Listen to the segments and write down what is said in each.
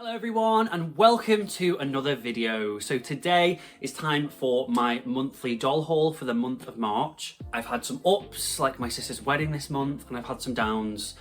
Hello everyone and welcome to another video. So today is time for my monthly doll haul for the month of March. I've had some ups, like my sister's wedding this month, and I've had some downs.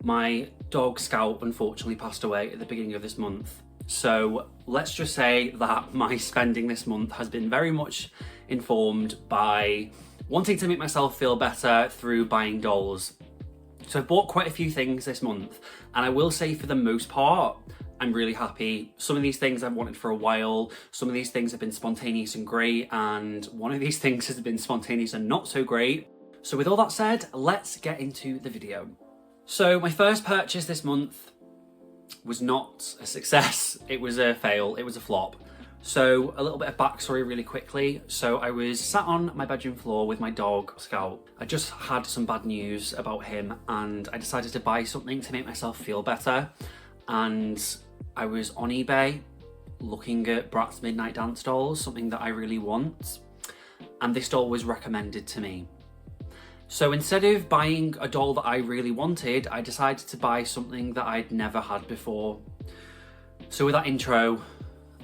My dog Scout unfortunately passed away at the beginning of this month. So let's just say that my spending this month has been very much informed by wanting to make myself feel better through buying dolls. So I've bought quite a few things this month, and I will say for the most part, I'm really happy. Some of these things I've wanted for a while, some of these things have been spontaneous and great, and one of these things has been spontaneous and not so great. So with all that said, let's get into the video. So my first purchase this month was not a success. It was a fail, it was a flop. So a little bit of backstory really quickly. So I was sat on my bedroom floor with my dog Scout. I just had some bad news about him and I decided to buy something to make myself feel better. And I was on eBay looking at Bratz Midnight Dance dolls, something that I really want. And this doll was recommended to me. So instead of buying a doll that I really wanted, I decided to buy something that I'd never had before. So with that intro,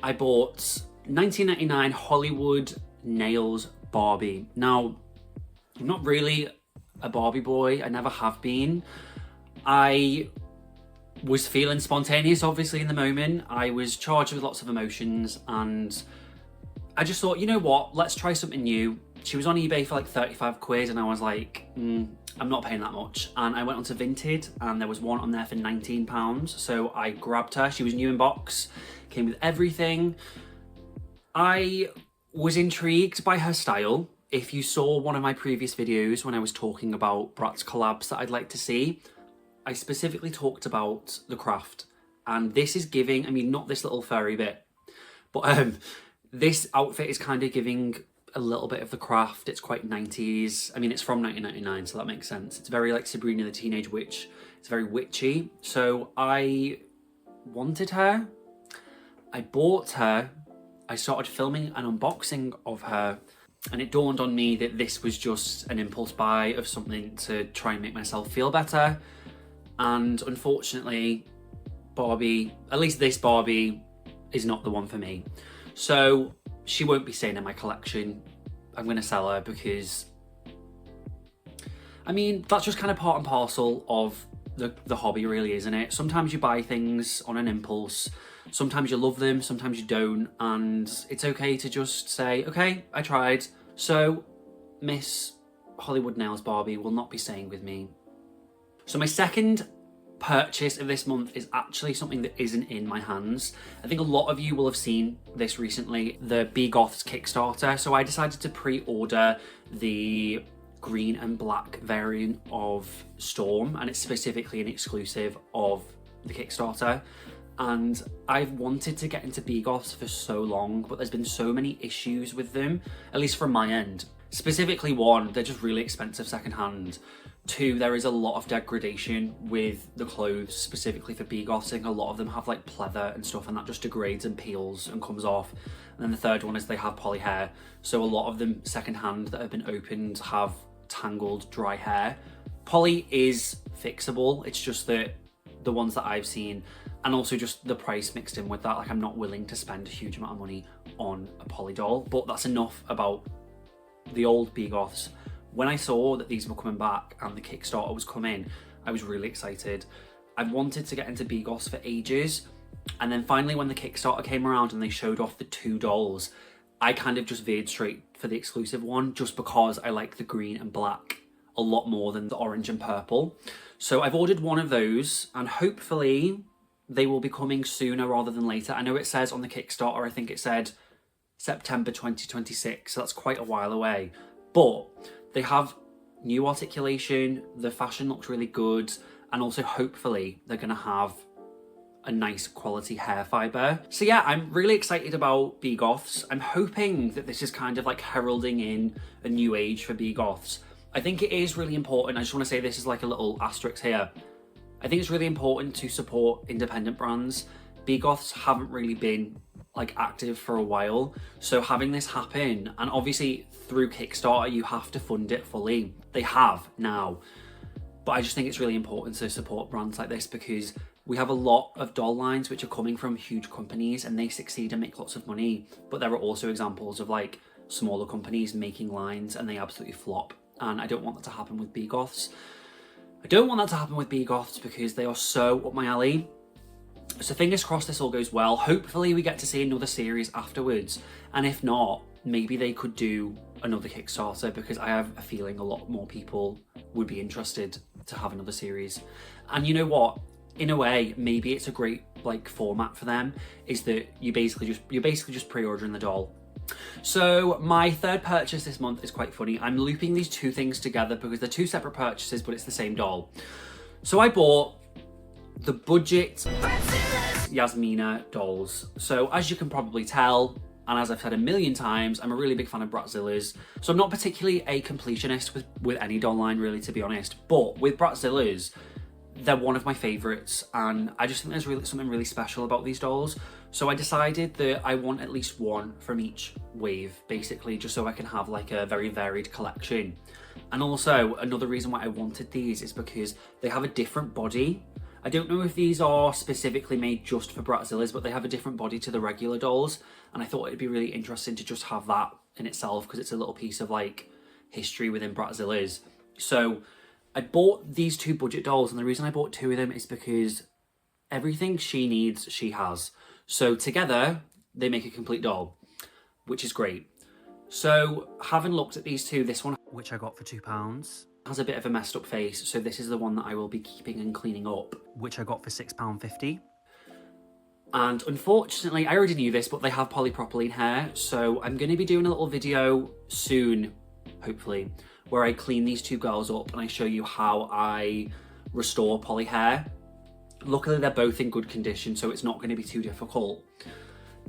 I bought 1999 Hollywood Nails Barbie. Now, I'm not really a Barbie boy, I never have been. I was feeling spontaneous, obviously, in the moment. I was charged with lots of emotions and I just thought, you know what, let's try something new. She was on eBay for like 35 quid and I was like, I'm not paying that much. And I went onto Vinted and there was one on there for £19. So I grabbed her, she was new in box, came with everything. I was intrigued by her style. If you saw one of my previous videos when I was talking about Bratz collabs that I'd like to see, I specifically talked about the craft, and this is giving, I mean, not this little furry bit, but this outfit is kind of giving a little bit of the craft. It's quite 90s. I mean, it's from 1999, so that makes sense. It's very like Sabrina the Teenage Witch. It's very witchy. So I wanted her. I bought her. I started filming an unboxing of her, and it dawned on me that this was just an impulse buy of something to try and make myself feel better. And unfortunately, Barbie, at least this Barbie, is not the one for me. So she won't be staying in my collection. I'm going to sell her because, I mean, that's just kind of part and parcel of the hobby, really, isn't it? Sometimes you buy things on an impulse. Sometimes you love them, sometimes you don't. And it's okay to just say, okay, I tried. So Miss Hollywood Nails Barbie will not be staying with me. So my second purchase of this month is actually something that isn't in my hands. I think a lot of you will have seen this recently, the BeGoths Kickstarter. So I decided to pre-order the green and black variant of Storm, and it's specifically an exclusive of the Kickstarter. And I've wanted to get into BeGoths for so long, but there's been so many issues with them, at least from my end. Specifically, one, they're just really expensive secondhand. Two, there is a lot of degradation with the clothes, specifically for BeGoths. I think a lot of them have like pleather and stuff, and that just degrades and peels and comes off. And then the third one is they have poly hair. So a lot of them secondhand that have been opened have tangled dry hair. Poly is fixable. It's just that the ones that I've seen, and also just the price mixed in with that, like I'm not willing to spend a huge amount of money on a poly doll. But that's enough about the old BeGoths. When I saw that these were coming back and the Kickstarter was coming, I was really excited. I've wanted to get into BeGoths for ages. And then finally when the Kickstarter came around and they showed off the two dolls, I kind of just veered straight for the exclusive one just because I like the green and black a lot more than the orange and purple. So I've ordered one of those and hopefully they will be coming sooner rather than later. I know it says on the Kickstarter, I think it said September 2026, so that's quite a while away. But they have new articulation, the fashion looks really good, and also hopefully they're going to have a nice quality hair fibre. So yeah, I'm really excited about BeGoths. I'm hoping that this is kind of like heralding in a new age for BeGoths. I think it is really important, I just want to say this is like a little asterisk here. I think it's really important to support independent brands. BeGoths haven't really been like active for a while, so having this happen, and obviously through Kickstarter you have to fund it fully. They have now, but I just think it's really important to support brands like this because We have a lot of doll lines which are coming from huge companies and they succeed and make lots of money. But there are also examples of like smaller companies making lines and they absolutely flop. And I don't want that to happen with BeGoths. I don't want that to happen with BeGoths because they are so up my alley. So fingers crossed this all goes well. Hopefully we get to see another series afterwards. And if not, maybe they could do another Kickstarter because I have a feeling a lot more people would be interested to have another series. And you know what? In a way, maybe it's a great like format for them, is that you're basically just pre-ordering the doll. So my third purchase this month is quite funny. I'm looping these two things together because they're two separate purchases, but it's the same doll. So I bought the budget Yasmina dolls. So as you can probably tell, and as I've said a million times, I'm a really big fan of Bratzillas. So I'm not particularly a completionist with any doll line really, to be honest. But with Bratzillas, they're one of my favourites, and I just think there's really something really special about these dolls. So I decided that I want at least one from each wave, basically, just so I can have like a very varied collection. And also, another reason why I wanted these is because they have a different body. I don't know if these are specifically made just for Bratzillas, but they have a different body to the regular dolls. And I thought it'd be really interesting to just have that in itself because it's a little piece of like history within Bratzillas. So I bought these two budget dolls, and the reason I bought two of them is because everything she needs, she has. So together, they make a complete doll, which is great. So having looked at these two, this one, which I got for £2, has a bit of a messed up face. So this is the one that I will be keeping and cleaning up, which I got for £6.50. And unfortunately, I already knew this, but they have polypropylene hair. So I'm going to be doing a little video soon, hopefully, where I clean these two girls up and I show you how I restore poly hair. Luckily, they're both in good condition, so it's not going to be too difficult.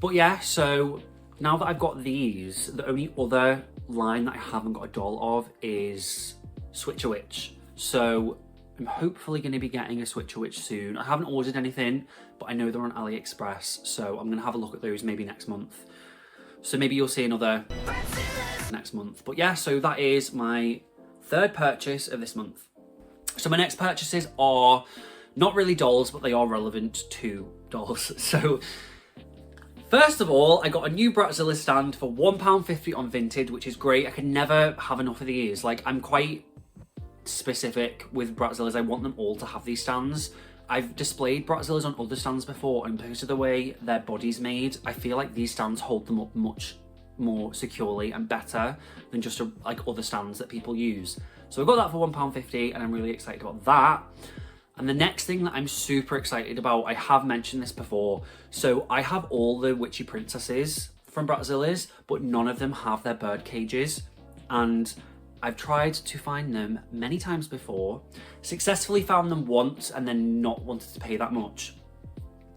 But yeah, so now that I've got these, the only other line that I haven't got a doll of is Switch-a-Witch. So I'm hopefully going to be getting a Switch-a-Witch soon. I haven't ordered anything, but I know they're on AliExpress, so I'm going to have a look at those maybe next month. So maybe you'll see another next month. But yeah, so that is my third purchase of this month. So my next purchases are not really dolls, but they are relevant to dolls. So first of all, I got a new Bratzillas stand for £1.50 on Vinted, which is great. I can never have enough of these. Like, I'm quite specific with Bratzillas. I want them all to have these stands. I've displayed Bratzillas on other stands before, and because of the way their body's made, I feel like these stands hold them up much more securely and better than just like other stands that people use. So I got that for £1.50 and I'm really excited about that. And the next thing that I'm super excited about, I have mentioned this before, so I have all the witchy princesses from Bratzillas, but none of them have their bird cages. And I've tried to find them many times before, successfully found them once and then not wanted to pay that much.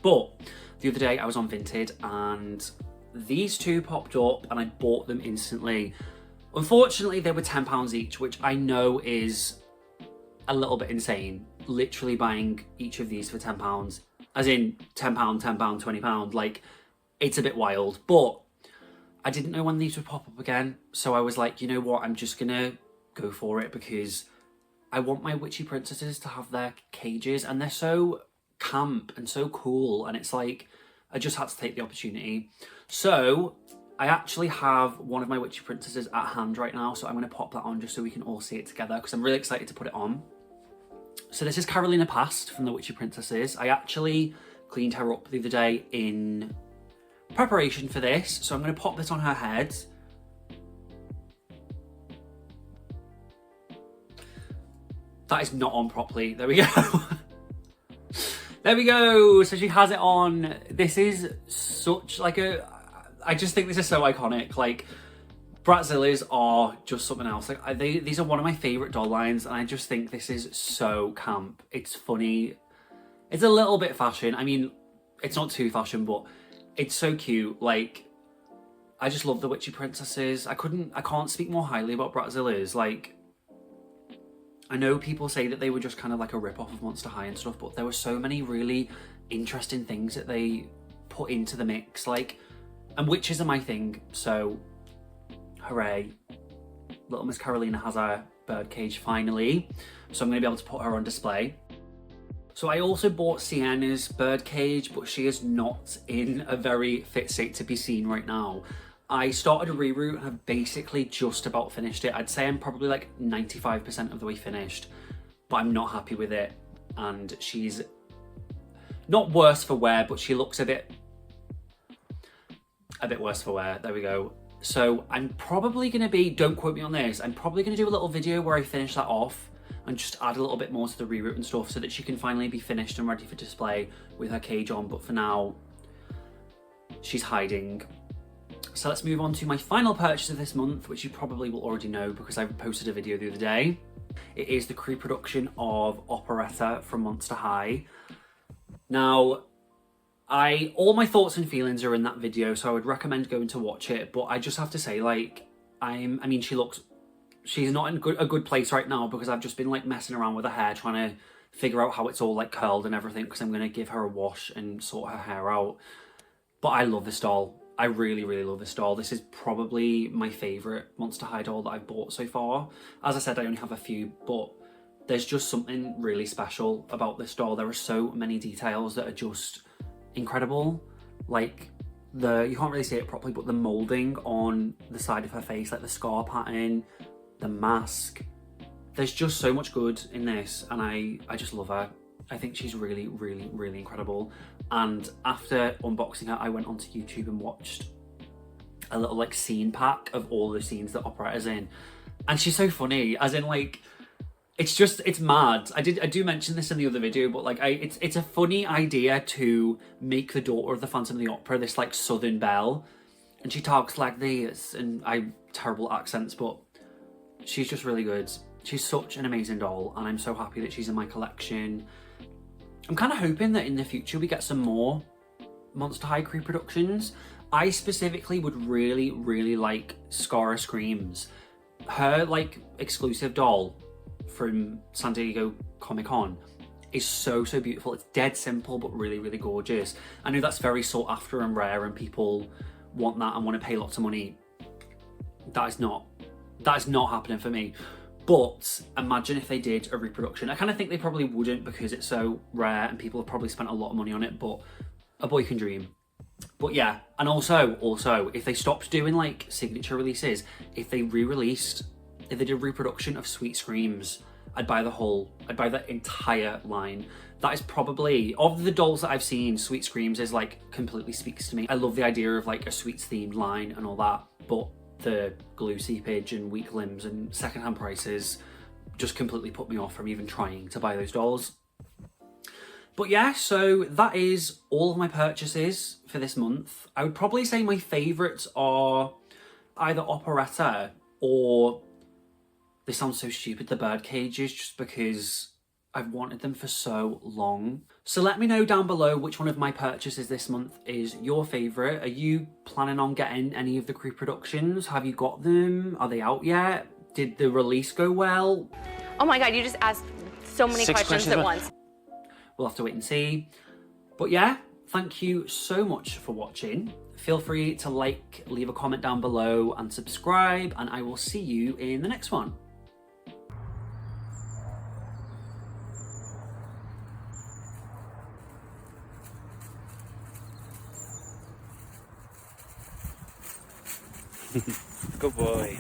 But the other day I was on Vinted and these two popped up and I bought them instantly. Unfortunately, they were £10 each, which I know is a little bit insane. Literally buying each of these for £10, as in £10, £10, £20. Like, it's a bit wild, but I didn't know when these would pop up again. So I was like, you know what? I'm just gonna go for it because I want my witchy princesses to have their cages and they're so camp and so cool. And it's like, I just had to take the opportunity. So I actually have one of my witchy princesses at hand right now. So I'm going to pop that on just so we can all see it together because I'm really excited to put it on. So this is Carolina Past from the Witchy Princesses. I actually cleaned her up the other day in preparation for this. So I'm going to pop this on her head. That is not on properly. There we go. There we go. So she has it on. This is such like I just think this is so iconic. Like, Bratzillas are just something else. Like, these are one of my favourite doll lines, and I just think this is so camp. It's funny. It's a little bit fashion. I mean, it's not too fashion, but it's so cute. Like, I just love the Witchy Princesses. I can't speak more highly about Bratzillas. Like, I know people say that they were just kind of like a rip-off of Monster High and stuff, but there were so many really interesting things that they put into the mix. Like, and witches are my thing, so hooray. Little Miss Carolina has her birdcage finally, so I'm going to be able to put her on display. So I also bought Sienna's birdcage, but she is not in a very fit state to be seen right now. I started a reroute and I've basically just about finished it. I'd say I'm probably like 95% of the way finished, but I'm not happy with it. And she's not worse for wear, but she looks a bit worse for wear. There we go. So I'm probably going to be, don't quote me on this, I'm probably going to do a little video where I finish that off and just add a little bit more to the reroute and stuff so that she can finally be finished and ready for display with her cage on. But for now, she's hiding. So let's move on to my final purchase of this month, which you probably will already know because I posted a video the other day. It is the pre-production of Operetta from Monster High. Now, all my thoughts and feelings are in that video, so I would recommend going to watch it. But I just have to say, like, she's not in a good place right now because I've just been like messing around with her hair, trying to figure out how it's all like curled and everything because I'm going to give her a wash and sort her hair out. But I love this doll. I really, really love this doll. This is probably my favourite Monster High doll that I've bought so far. As I said, I only have a few, but there's just something really special about this doll. There are so many details that are just incredible. Like you can't really see it properly, but the moulding on the side of her face, like the scar pattern, the mask, there's just so much good in this, and I just love her. I think she's really, really, really incredible. And after unboxing her, I went onto YouTube and watched a little like scene pack of all the scenes that Operetta's in, and she's so funny, as in like, it's mad. I do mention this in the other video, but like it's a funny idea to make the daughter of the Phantom of the Opera this like Southern belle, and she talks like this, and terrible accents, but she's just really good. She's such an amazing doll, and I'm so happy that she's in my collection. I'm kind of hoping that in the future we get some more Monster High reproductions. I specifically would really, really like Scara Screams. Her like exclusive doll from San Diego Comic-Con is so beautiful. It's dead simple but really, really gorgeous. I know that's very sought after and rare, and people want that and want to pay lots of money. That is not happening for me. But imagine if they did a reproduction. I kind of think they probably wouldn't because it's so rare and people have probably spent a lot of money on it, but a boy can dream. But yeah, and also if they stopped doing like signature releases, if they did a reproduction of Sweet Screams, I'd buy the entire line. That is probably, of the dolls that I've seen, Sweet Screams is like completely speaks to me. I love the idea of like a sweets themed line and all that, but the glue seepage and weak limbs and secondhand prices just completely put me off from even trying to buy those dolls. But yeah, so that is all of my purchases for this month. I would probably say my favourites are either Operetta or, they sound so stupid, the bird cages, just because I've wanted them for so long. So let me know down below which one of my purchases this month is your favourite. Are you planning on getting any of the reproductions? Have you got them? Are they out yet? Did the release go well? Oh my god, you just asked so many questions at once. We'll have to wait and see. But yeah, thank you so much for watching. Feel free to like, leave a comment down below and subscribe, and I will see you in the next one. Good boy.